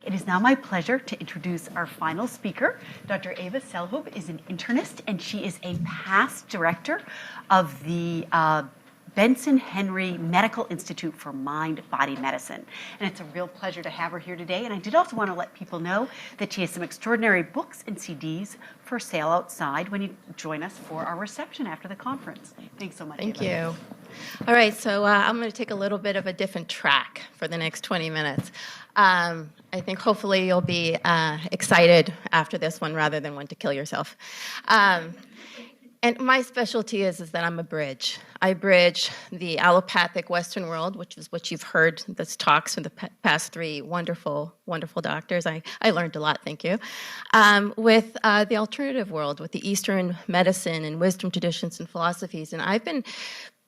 It is now my pleasure to introduce our final speaker. Dr. Eva Selhub is an internist, and she is a past director of the Benson-Henry Medical Institute for Mind-Body Medicine. And it's a real pleasure to have her here today. And I did also want to let people know that she has some extraordinary books and CDs for sale outside when you join us for our reception after the conference. Thanks so much, Thank Eva. you. All right, so I'm going to take a little bit of a different track for the next 20 minutes. I think hopefully you'll be excited after this one rather than want to kill yourself. And my specialty is that I'm a bridge. I bridge the allopathic Western world, which is what you've heard this talks from the past three wonderful, wonderful doctors. I learned a lot, thank you. With the alternative world, with the Eastern medicine and wisdom traditions and philosophies. And I've been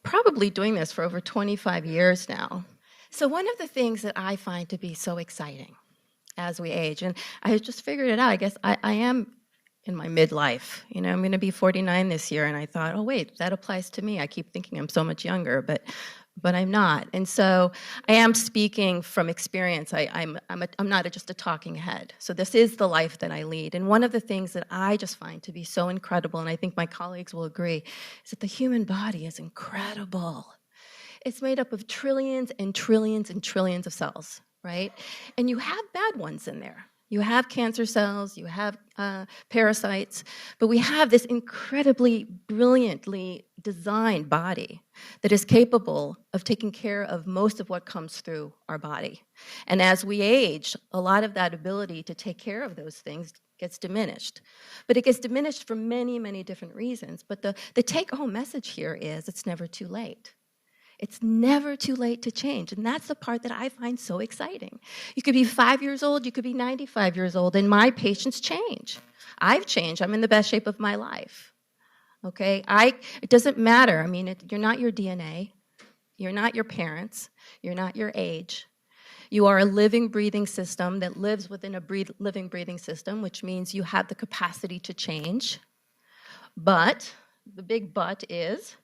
probably doing this for over 25 years now. So one of the things that I find to be so exciting as we age, and I just figured it out, I guess I am in my midlife. You know, I'm going to be 49 this year, and I thought, oh wait, that applies to me. I keep thinking I'm so much younger, but I'm not. And so I am speaking from experience. I'm not just a talking head. So this is the life that I lead. And one of the things that I just find to be so incredible, and I think my colleagues will agree, is that the human body is incredible. It's made up of trillions and trillions and trillions of cells, right? And you have bad ones in there. You have cancer cells, you have parasites, but we have this incredibly brilliantly designed body that is capable of taking care of most of what comes through our body. And as we age, a lot of that ability to take care of those things gets diminished. But it gets diminished for many, many different reasons. But the take-home message here is it's never too late. It's never too late to change, and that's the part that I find so exciting. You could be 5 years old, you could be 95 years old, and my patients change. I've changed. I'm in the best shape of my life, okay? It doesn't matter. I mean, you're not your DNA. You're not your parents. You're not your age. You are a living, breathing system that lives within a living, breathing system, which means you have the capacity to change. But the big but is,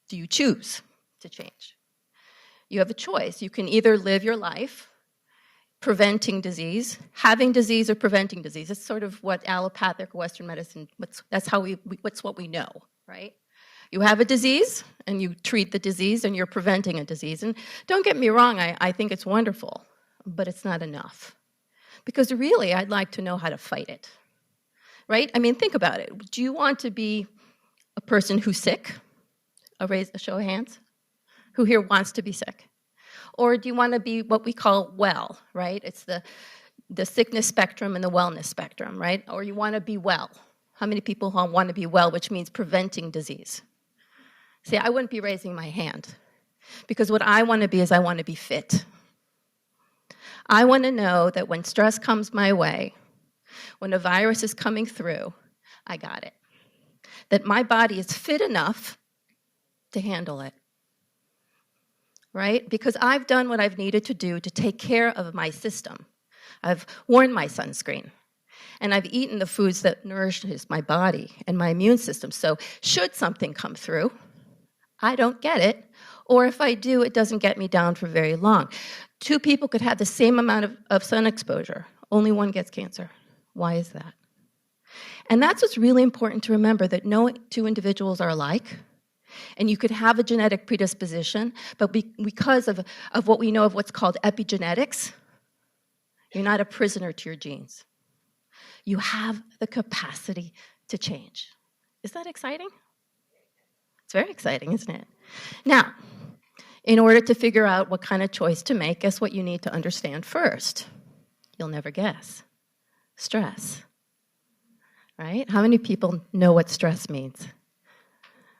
do you choose to change? You have a choice. You can either live your life preventing disease, having disease, or preventing disease. It's sort of what allopathic Western medicine, that's what we know, right? You have a disease, and you treat the disease, and you're preventing a disease. And don't get me wrong, I think it's wonderful, but it's not enough. Because really, I'd like to know how to fight it, right? I mean, think about it. Do you want to be a person who's sick? A show of hands. Who here wants to be sick? Or do you want to be what we call well, right? It's the sickness spectrum and the wellness spectrum, right? Or you want to be well. How many people want to be well, which means preventing disease? See, I wouldn't be raising my hand. Because what I want to be is I want to be fit. I want to know that when stress comes my way, when a virus is coming through, I got it. That my body is fit enough to handle it, right? Because I've done what I've needed to do to take care of my system. I've worn my sunscreen, and I've eaten the foods that nourishes my body and my immune system. So should something come through, I don't get it, or if I do, it doesn't get me down for very long. Two people could have the same amount of sun exposure. Only one gets cancer. Why is that? And that's what's really important to remember, that no two individuals are alike. And you could have a genetic predisposition, but because of what we know of what's called epigenetics, you're not a prisoner to your genes. You have the capacity to change. Is that exciting? It's very exciting, isn't it? Now, in order to figure out what kind of choice to make, guess what you need to understand first? You'll never guess. Stress. Right? How many people know what stress means?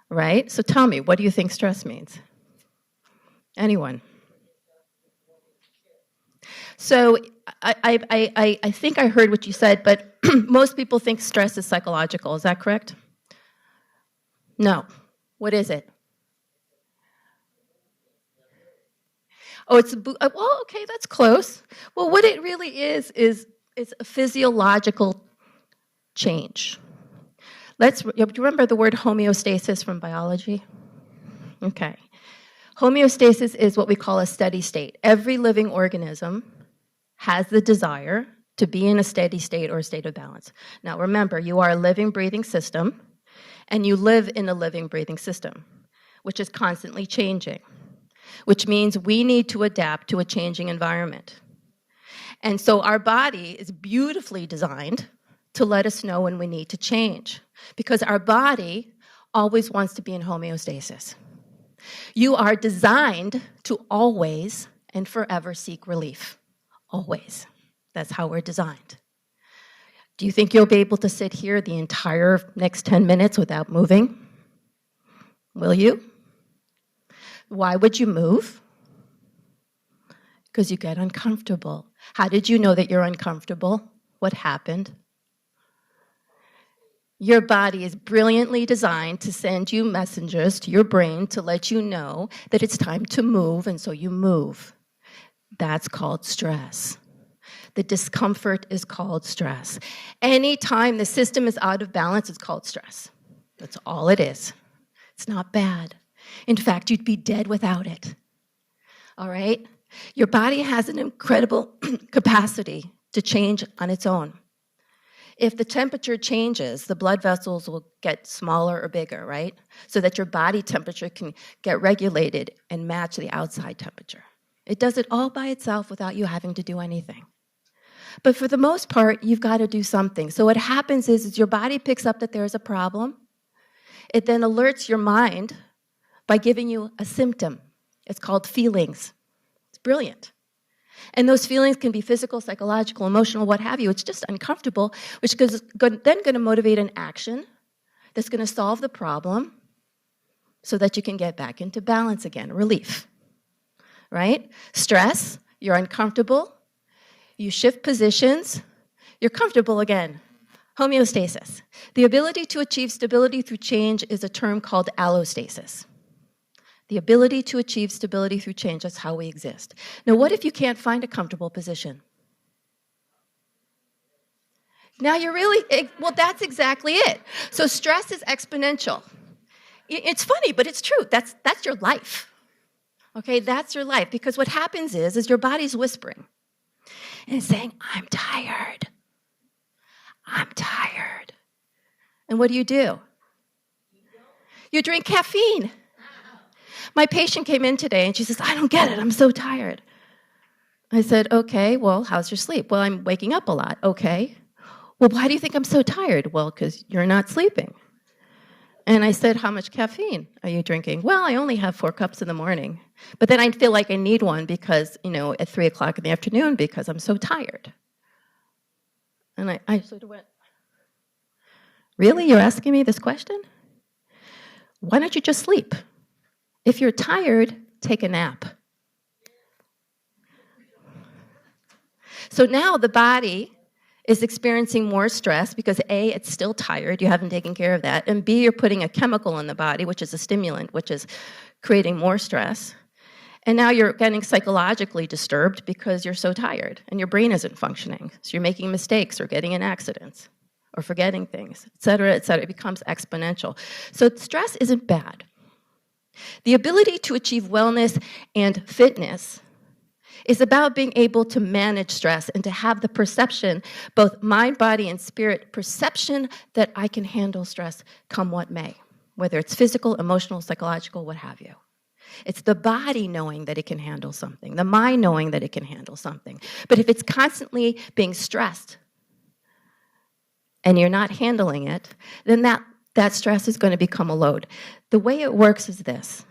Right? So tell me, what do you think stress means? Anyone? So I think I heard what you said, but most people think stress is psychological. Is that correct? No. What is it? Oh, well, okay, that's close. Well, what it really is a physiological change. Do you remember the word homeostasis from biology? Okay. Homeostasis is what we call a steady state. Every living organism has the desire to be in a steady state or a state of balance. Now remember, you are a living, breathing system, and you live in a living, breathing system, which is constantly changing, which means we need to adapt to a changing environment. And so our body is beautifully designed to let us know when we need to change, because our body always wants to be in homeostasis. You are designed to always and forever seek relief. Always. That's how we're designed. Do you think you'll be able to sit here the entire next 10 minutes without moving? Will you? Why would you move? Because you get uncomfortable. How did you know that you're uncomfortable? What happened? Your body is brilliantly designed to send you messengers to your brain to let you know that it's time to move, and so you move. That's called stress. The discomfort is called stress. Anytime the system is out of balance, it's called stress. That's all it is. It's not bad. In fact, you'd be dead without it. All right? Your body has an incredible capacity to change on its own. If the temperature changes, the blood vessels will get smaller or bigger, right? So that your body temperature can get regulated and match the outside temperature. It does it all by itself without you having to do anything. But for the most part, you've got to do something. So what happens is your body picks up that there's a problem. It then alerts your mind by giving you a symptom. It's called feelings. It's brilliant. And those feelings can be physical, psychological, emotional, what have you. It's just uncomfortable, which is then going to motivate an action that's going to solve the problem so that you can get back into balance again, relief. Right? Stress, you're uncomfortable. You shift positions, you're comfortable again. Homeostasis. The ability to achieve stability through change is a term called allostasis. The ability to achieve stability through change, that's how we exist. Now, what if you can't find a comfortable position? Now you're really, well, that's exactly it. So stress is exponential. It's funny, but it's true. That's your life. Okay, that's your life. Because what happens is your body's whispering. And it's saying, I'm tired. I'm tired. And what do? You drink caffeine. My patient came in today and she says, I don't get it. I'm so tired. I said, okay, well, how's your sleep? Well, I'm waking up a lot. Okay. Well, why do you think I'm so tired? Well, because you're not sleeping. And I said, how much caffeine are you drinking? Well, I only have 4 cups in the morning. But then I feel like I need one because, at 3 o'clock in the afternoon because I'm so tired. And I sort of went, really? You're asking me this question? Why don't you just sleep? If you're tired, take a nap. So now the body is experiencing more stress because A, it's still tired, you haven't taken care of that, and B, you're putting a chemical in the body, which is a stimulant, which is creating more stress. And now you're getting psychologically disturbed because you're so tired and your brain isn't functioning. So you're making mistakes or getting in accidents or forgetting things, et cetera, et cetera. It becomes exponential. So stress isn't bad. The ability to achieve wellness and fitness is about being able to manage stress and to have the perception, both mind, body, and spirit, perception that I can handle stress come what may, whether it's physical, emotional, psychological, what have you. It's the body knowing that it can handle something, the mind knowing that it can handle something. But if it's constantly being stressed and you're not handling it, then that stress is going to become a load. The way it works is this.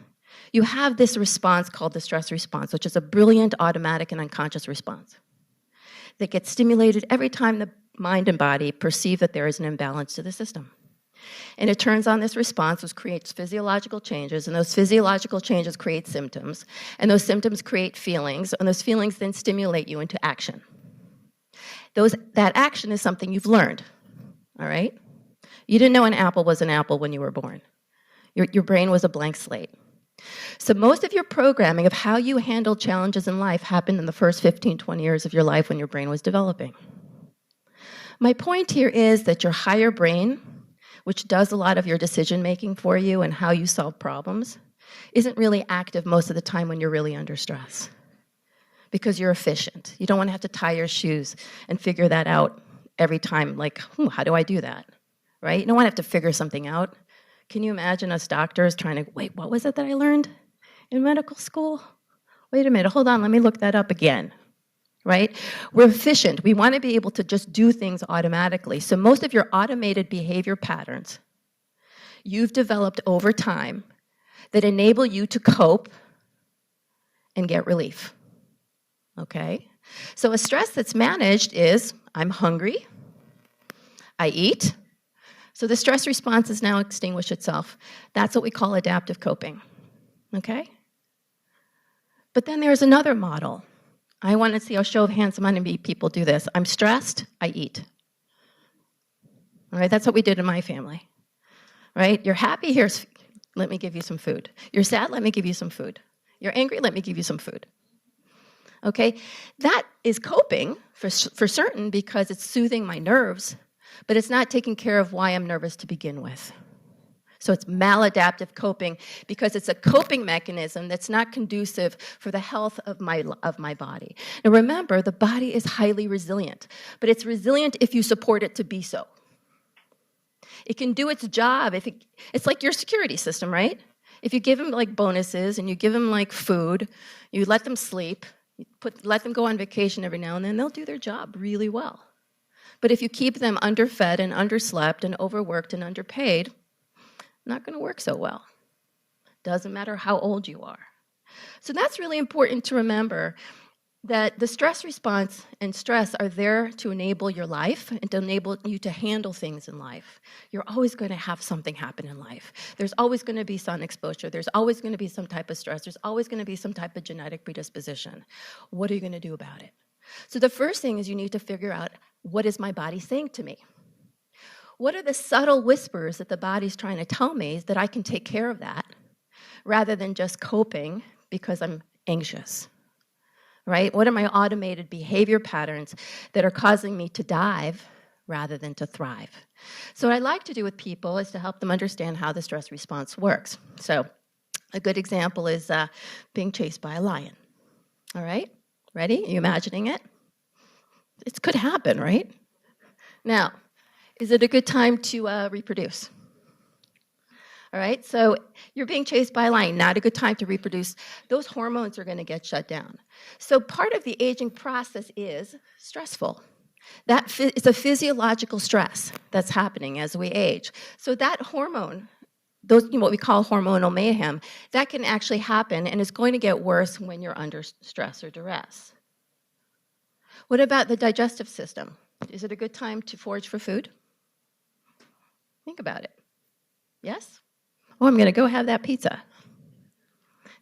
You have this response called the stress response, which is a brilliant automatic and unconscious response that gets stimulated every time the mind and body perceive that there is an imbalance to the system. And it turns on this response, which creates physiological changes, and those physiological changes create symptoms, and those symptoms create feelings, and those feelings then stimulate you into action. That action is something you've learned, all right? You didn't know an apple was an apple when you were born. Your brain was a blank slate. So most of your programming of how you handle challenges in life happened in the first 15, 20 years of your life when your brain was developing. My point here is that your higher brain, which does a lot of your decision-making for you and how you solve problems, isn't really active most of the time when you're really under stress. because you're efficient. You don't want to have to tie your shoes and figure that out every time, like, how do I do that, right? You don't want to have to figure something out. Can you imagine us doctors trying to, wait, what was it that I learned in medical school? Wait a minute, hold on, let me look that up again, right? We're efficient. We want to be able to just do things automatically. So most of your automated behavior patterns you've developed over time that enable you to cope and get relief, okay? So a stress that's managed is, I'm hungry, I eat, so the stress response has now extinguished itself. That's what we call adaptive coping, okay? But then there's another model. I want to see a show of hands, how many people do this. I'm stressed, I eat. All right, that's what we did in my family, right? You're happy, here's, let me give you some food. You're sad, let me give you some food. You're angry, let me give you some food. Okay, that is coping for certain because it's soothing my nerves, but it's not taking care of why I'm nervous to begin with. So it's maladaptive coping because it's a coping mechanism that's not conducive for the health of my body. Now remember, the body is highly resilient, but it's resilient if you support it to be so. It can do its job. It's like your security system, right? If you give them like bonuses and you give them like food, you let them sleep, let them go on vacation every now and then, they'll do their job really well. But if you keep them underfed and underslept and overworked and underpaid, not going to work so well. Doesn't matter how old you are. So that's really important to remember, that the stress response and stress are there to enable your life and to enable you to handle things in life. You're always going to have something happen in life. There's always going to be sun exposure. There's always going to be some type of stress. There's always going to be some type of genetic predisposition. What are you going to do about it? So the first thing is you need to figure out, what is my body saying to me? What are the subtle whispers that the body's trying to tell me that I can take care of that rather than just coping because I'm anxious, right? What are my automated behavior patterns that are causing me to dive rather than to thrive? So what I like to do with people is to help them understand how the stress response works. So a good example is being chased by a lion, all right? Ready? Are you imagining it? It could happen, right? Now, is it a good time to reproduce? All right, so you're being chased by a lion, not a good time to reproduce. Those hormones are going to get shut down. So part of the aging process is stressful. It's a physiological stress that's happening as we age. So that hormone, what we call hormonal mayhem, that can actually happen, and it's going to get worse when you're under stress or duress. What about the digestive system? Is it a good time to forage for food? Think about it. Yes? Oh, I'm going to go have that pizza.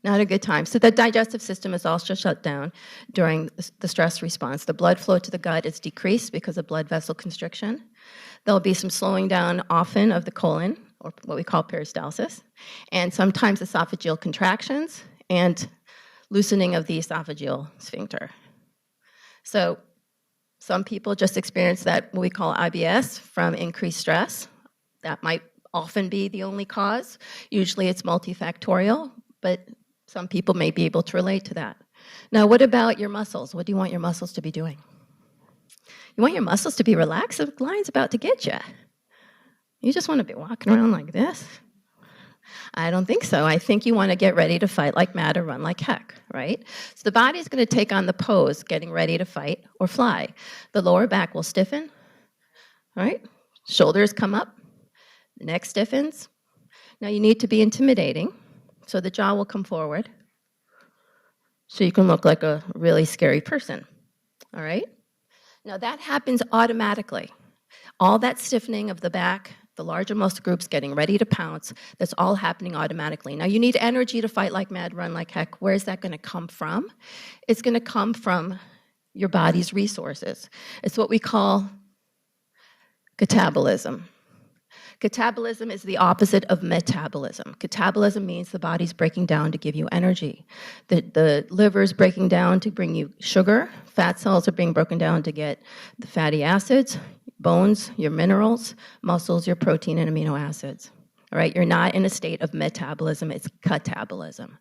Not a good time. So the digestive system is also shut down during the stress response. The blood flow to the gut is decreased because of blood vessel constriction. There'll be some slowing down often of the colon, or what we call peristalsis, and sometimes esophageal contractions and loosening of the esophageal sphincter. So some people just experience that, what we call IBS, from increased stress. That might often be the only cause. Usually it's multifactorial, but some people may be able to relate to that. Now, what about your muscles? What do you want your muscles to be doing? You want your muscles to be relaxed? The lion's about to get you. You just want to be walking around like this? I don't think so. I think you want to get ready to fight like mad or run like heck, right? So the body's going to take on the pose, getting ready to fight or fly. The lower back will stiffen, right? Shoulders come up. The neck stiffens. Now you need to be intimidating, so the jaw will come forward, so you can look like a really scary person, all right? Now that happens automatically. All that stiffening of the back, the larger muscle groups getting ready to pounce, that's all happening automatically. Now you need energy to fight like mad, run like heck. Where is that going to come from? It's going to come from your body's resources. It's what we call catabolism. Catabolism is the opposite of metabolism. Catabolism means the body's breaking down to give you energy. The liver's breaking down to bring you sugar. Fat cells are being broken down to get the fatty acids, bones, your minerals, muscles, your protein and amino acids. All right, you're not in a state of metabolism, it's catabolism.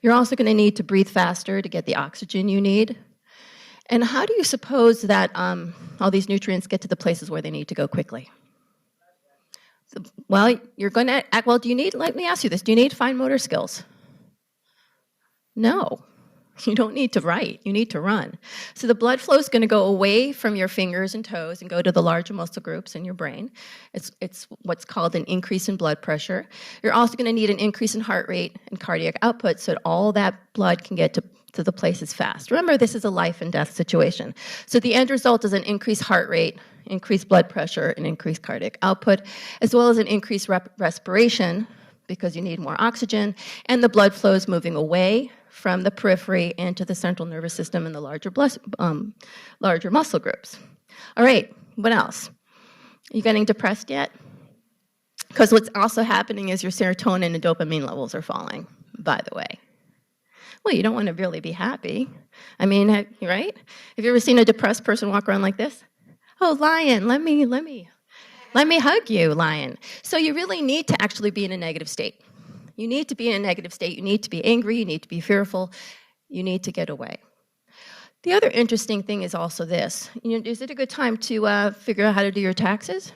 You're also going to need to breathe faster to get the oxygen you need. And how do you suppose that all these nutrients get to the places where they need to go quickly? Well, you're going to, well, let me ask you this, do you need fine motor skills? No. You don't need to write, you need to run. So the blood flow is going to go away from your fingers and toes and go to the larger muscle groups in your brain. It's what's called an increase in blood pressure. You're also going to need an increase in heart rate and cardiac output so that all that blood can get to the places fast. Remember, this is a life and death situation. So the end result is an increased heart rate, increased blood pressure, and increased cardiac output, as well as an increased respiration because you need more oxygen, and the blood flow is moving away from the periphery into the central nervous system and the larger muscle groups. All right, what else? Are you getting depressed yet? Because what's also happening is your serotonin and dopamine levels are falling, by the way. Well, you don't want to really be happy. I mean, right? Have you ever seen a depressed person walk around like this? Oh, lion, let me hug you, lion. So you really need to actually be in a negative state. You need to be in a negative state. You need to be angry. You need to be fearful. You need to get away. The other interesting thing is also this. Is it a good time to figure out how to do your taxes?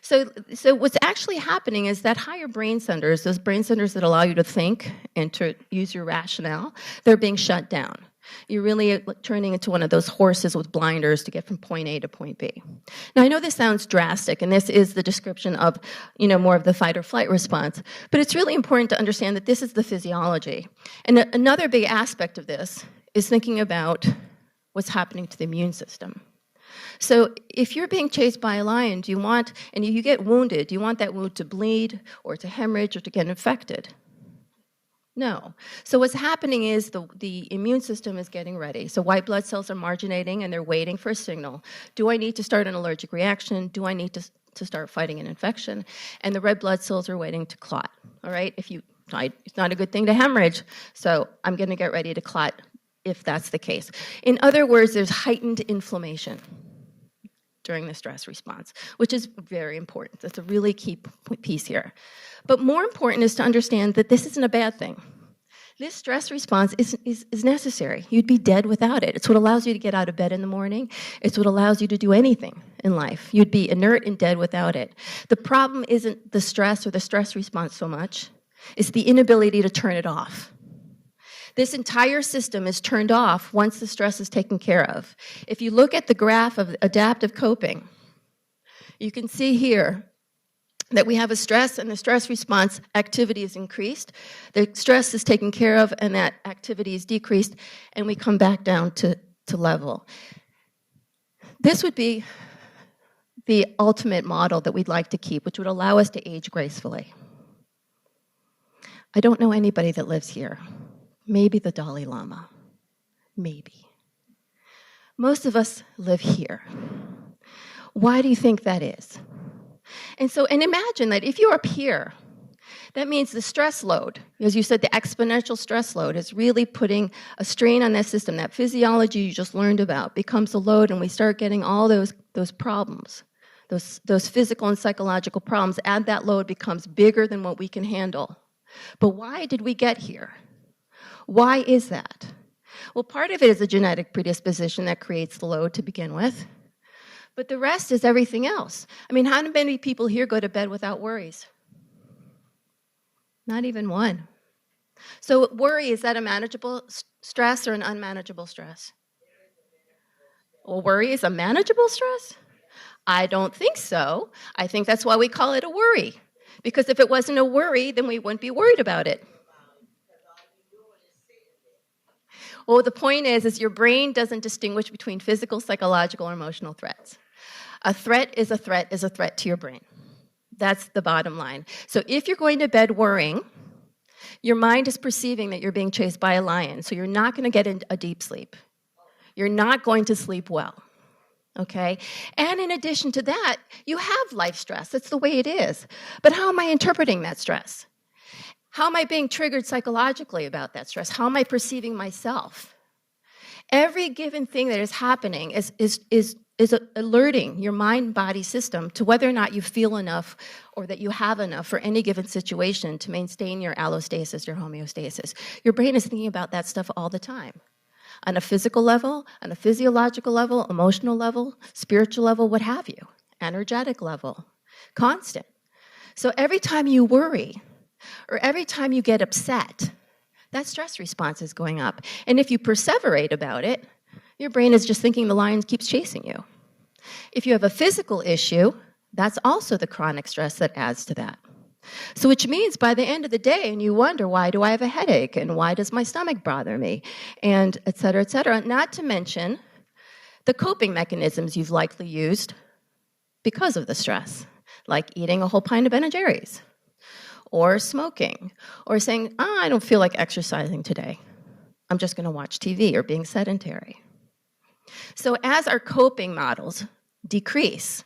So what's actually happening is that higher brain centers, those brain centers that allow you to think and to use your rationale, they're being shut down. You're really turning into one of those horses with blinders to get from point A to point B. Now, I know this sounds drastic, and this is the description of, more of the fight or flight response, but it's really important to understand that this is the physiology. And another big aspect of this is thinking about what's happening to the immune system. So if you're being chased by a lion, and you get wounded, do you want that wound to bleed or to hemorrhage or to get infected? No. So what's happening is the immune system is getting ready. So white blood cells are marginating and they're waiting for a signal. Do I need to start an allergic reaction? Do I need to start fighting an infection? And the red blood cells are waiting to clot. All right? It's not a good thing to hemorrhage, so I'm going to get ready to clot if that's the case. In other words, there's heightened inflammation during the stress response, which is very important. That's a really key piece here. But more important is to understand that this isn't a bad thing. This stress response is necessary. You'd be dead without it. It's what allows you to get out of bed in the morning. It's what allows you to do anything in life. You'd be inert and dead without it. The problem isn't the stress or the stress response so much. It's the inability to turn it off. This entire system is turned off once the stress is taken care of. If you look at the graph of adaptive coping, you can see here that we have a stress and the stress response activity is increased. The stress is taken care of and that activity is decreased, and we come back down to level. This would be the ultimate model that we'd like to keep, which would allow us to age gracefully. I don't know anybody that lives here. Maybe the Dalai Lama. Maybe. Most of us live here. Why do you think that is? And imagine that if you're up here, that means the stress load, as you said, the exponential stress load is really putting a strain on that system. That physiology you just learned about becomes a load, and we start getting all those problems, those physical and psychological problems. Add that load, becomes bigger than what we can handle. But why did we get here? Why is that? Well, part of it is a genetic predisposition that creates the load to begin with. But the rest is everything else. I mean, how many people here go to bed without worries? Not even one. So worry, is that a manageable stress or an unmanageable stress? Well, worry is a manageable stress? I don't think so. I think that's why we call it a worry. Because if it wasn't a worry, then we wouldn't be worried about it. Well, the point is your brain doesn't distinguish between physical, psychological, or emotional threats. A threat is a threat to your brain. That's the bottom line. So if you're going to bed worrying, your mind is perceiving that you're being chased by a lion, so you're not going to get a deep sleep. You're not going to sleep well, okay? And in addition to that, you have life stress. That's the way it is. But how am I interpreting that stress? How am I being triggered psychologically about that stress? How am I perceiving myself? Every given thing that is happening is alerting your mind-body system to whether or not you feel enough or that you have enough for any given situation to maintain your allostasis, your homeostasis. Your brain is thinking about that stuff all the time. On a physical level, on a physiological level, emotional level, spiritual level, what have you, energetic level, constant. So every time you worry or every time you get upset, that stress response is going up. And if you perseverate about it, your brain is just thinking the lion keeps chasing you. If you have a physical issue, that's also the chronic stress that adds to that. So which means by the end of the day, and you wonder, why do I have a headache? And why does my stomach bother me? And et cetera, not to mention the coping mechanisms you've likely used because of the stress, like eating a whole pint of Ben & Jerry's, or smoking, or saying, I don't feel like exercising today. I'm just going to watch TV, or being sedentary. So as our coping models decrease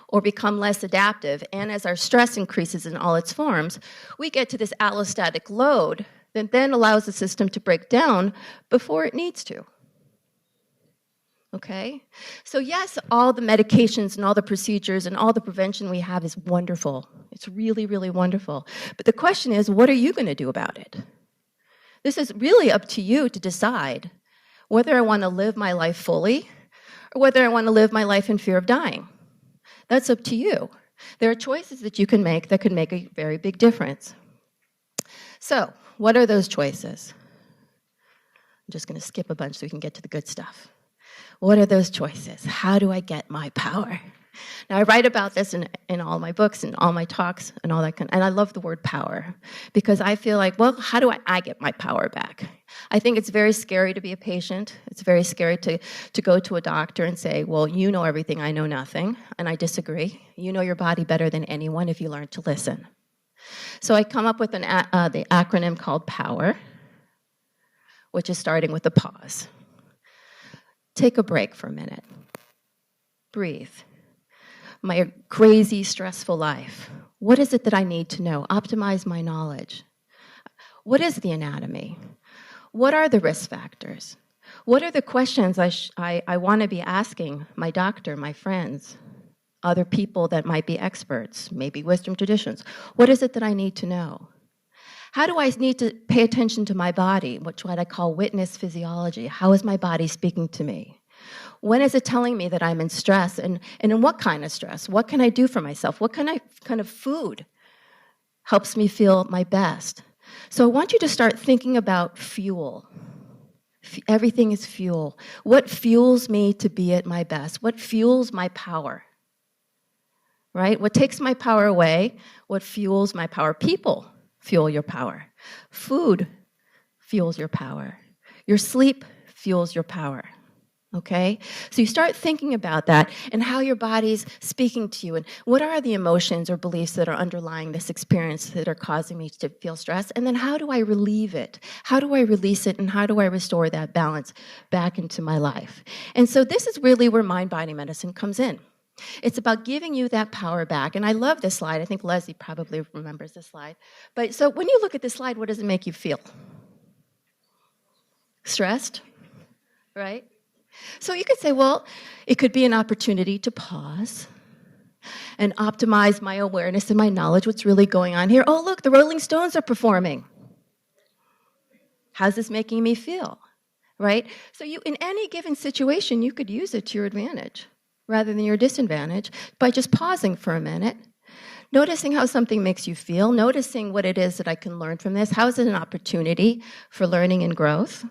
or become less adaptive, and as our stress increases in all its forms, we get to this allostatic load that then allows the system to break down before it needs to. Okay? So yes, all the medications and all the procedures and all the prevention we have is wonderful. It's really, really wonderful. But the question is, what are you going to do about it? This is really up to you to decide whether I want to live my life fully or whether I want to live my life in fear of dying. That's up to you. There are choices that you can make that could make a very big difference. So, what are those choices? I'm just going to skip a bunch so we can get to the good stuff. What are those choices? How do I get my power? Now, I write about this in all my books and all my talks and all that kind of, and I love the word power because I feel like, well, how do I get my power back? I think it's very scary to be a patient. It's very scary to go to a doctor and say, well, you know everything, I know nothing, and I disagree. You know your body better than anyone if you learn to listen. So I come up with the acronym called POWER, which is starting with a pause. Take a break for a minute. Breathe. My crazy, stressful life. What is it that I need to know? Optimize my knowledge. What is the anatomy? What are the risk factors? What are the questions I want to be asking my doctor, my friends, other people that might be experts, maybe wisdom traditions? What is it that I need to know? How do I need to pay attention to my body, what I call witness physiology? How is my body speaking to me? When is it telling me that I'm in stress, and in what kind of stress? What can I do for myself? What kind of food helps me feel my best? So I want you to start thinking about fuel. Everything is fuel. What fuels me to be at my best? What fuels my power? Right? What takes my power away? What fuels my power? People fuel your power. Food fuels your power. Your sleep fuels your power. Okay? So you start thinking about that and how your body's speaking to you and what are the emotions or beliefs that are underlying this experience that are causing me to feel stress, and then how do I relieve it? How do I release it, and how do I restore that balance back into my life? And so this is really where mind-body medicine comes in. It's about giving you that power back. And I love this slide. I think Leslie probably remembers this slide. But so when you look at this slide, what does it make you feel? Stressed, right? So you could say, well, it could be an opportunity to pause and optimize my awareness and my knowledge, what's really going on here. Oh, look, the Rolling Stones are performing. How's this making me feel, right? So you, in any given situation, you could use it to your advantage rather than your disadvantage by just pausing for a minute, noticing how something makes you feel, noticing what it is that I can learn from this. How is it an opportunity for learning and growth?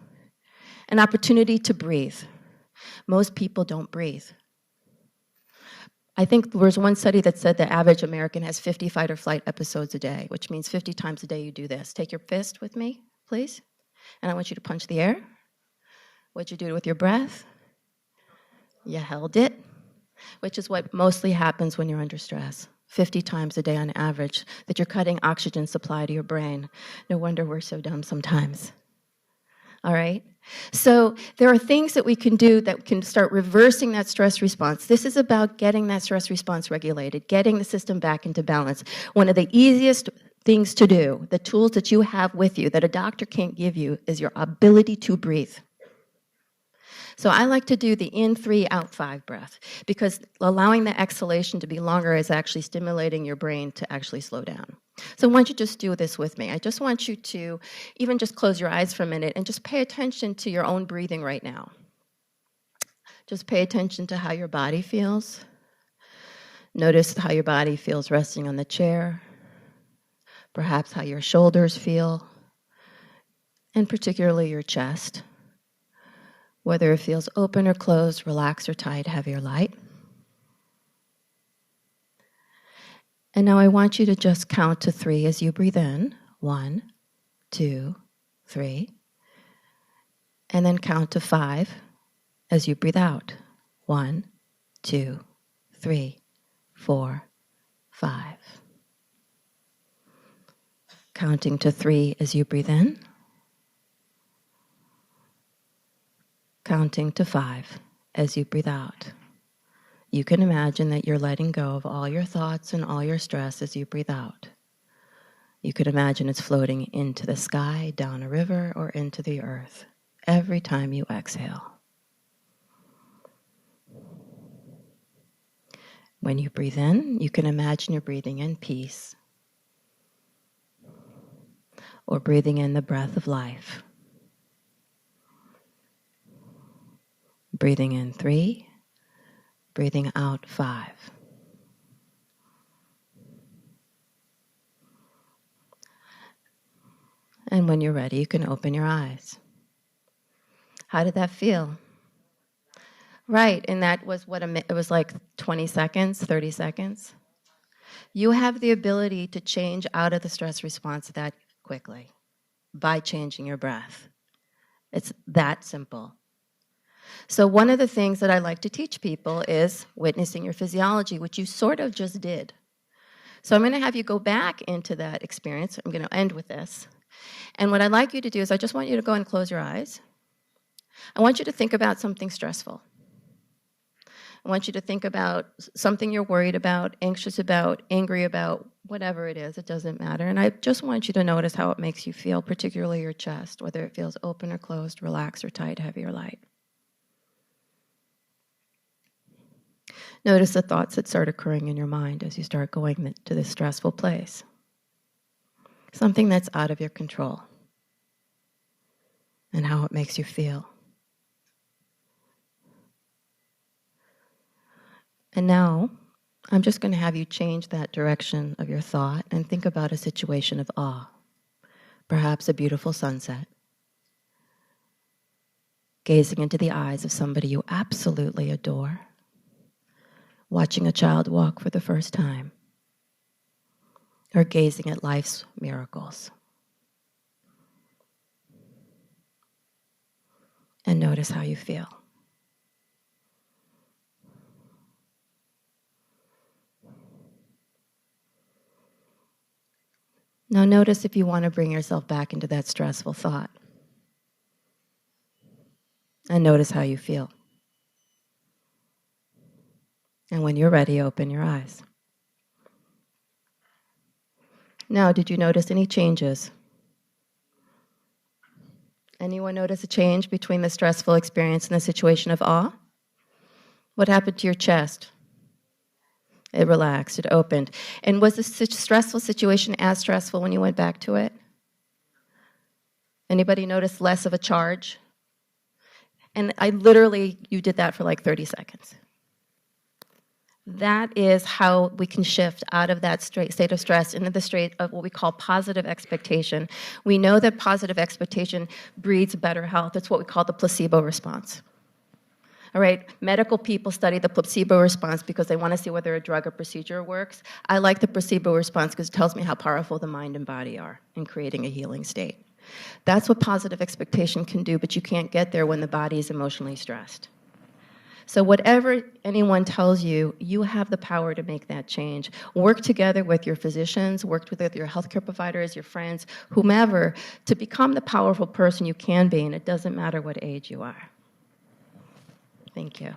An opportunity to breathe. Most people don't breathe. I think there was one study that said the average American has 50 fight or flight episodes a day, which means 50 times a day you do this. Take your fist with me, please. And I want you to punch the air. What'd you do with your breath? You held it, which is what mostly happens when you're under stress. 50 times a day on average, that you're cutting oxygen supply to your brain. No wonder we're so dumb sometimes. All right? So there are things that we can do that can start reversing that stress response. This is about getting that stress response regulated, getting the system back into balance. One of the easiest things to do, the tools that you have with you that a doctor can't give you, is your ability to breathe. So I like to do the in 3, out 5 breath, because allowing the exhalation to be longer is actually stimulating your brain to actually slow down. So why don't you just do this with me? I just want you to even just close your eyes for a minute and just pay attention to your own breathing right now. Just pay attention to how your body feels. Notice how your body feels resting on the chair, perhaps how your shoulders feel, and particularly your chest. Whether it feels open or closed, relaxed or tight, heavy or light. And now I want you to just count to 3 as you breathe in. 1, 2, 3. And then count to 5 as you breathe out. 1, 2, 3, 4, 5. Counting to 3 as you breathe in. Counting to 5 as you breathe out. You can imagine that you're letting go of all your thoughts and all your stress as you breathe out. You could imagine it's floating into the sky, down a river, or into the earth every time you exhale. When you breathe in, you can imagine you're breathing in peace, or breathing in the breath of life. Breathing in 3, breathing out 5. And when you're ready, you can open your eyes. How did that feel? Right, and that was it was like 20 seconds, 30 seconds. You have the ability to change out of the stress response that quickly by changing your breath. It's that simple. So one of the things that I like to teach people is witnessing your physiology, which you sort of just did. So I'm going to have you go back into that experience. I'm going to end with this. And what I'd like you to do is I just want you to go and close your eyes. I want you to think about something stressful. I want you to think about something you're worried about, anxious about, angry about, whatever it is, it doesn't matter. And I just want you to notice how it makes you feel, particularly your chest, whether it feels open or closed, relaxed or tight, heavy or light. Notice the thoughts that start occurring in your mind as you start going to this stressful place. Something that's out of your control. And how it makes you feel. And now, I'm just going to have you change that direction of your thought and think about a situation of awe. Perhaps a beautiful sunset. Gazing into the eyes of somebody you absolutely adore. Watching a child walk for the first time, or gazing at life's miracles. And notice how you feel. Now notice if you want to bring yourself back into that stressful thought. And notice how you feel. And when you're ready, open your eyes. Now, did you notice any changes? Anyone notice a change between the stressful experience and the situation of awe? What happened to your chest? It relaxed, it opened. And was the stressful situation as stressful when you went back to it? Anybody notice less of a charge? And you did that for like 30 seconds. That is how we can shift out of that state of stress into the state of what we call positive expectation. We know that positive expectation breeds better health. It's what we call the placebo response. All right, medical people study the placebo response because they want to see whether a drug or procedure works. I like the placebo response because it tells me how powerful the mind and body are in creating a healing state. That's what positive expectation can do, but you can't get there when the body is emotionally stressed. So whatever anyone tells you, you have the power to make that change. Work together with your physicians, work with your healthcare providers, your friends, whomever, to become the powerful person you can be, and it doesn't matter what age you are. Thank you.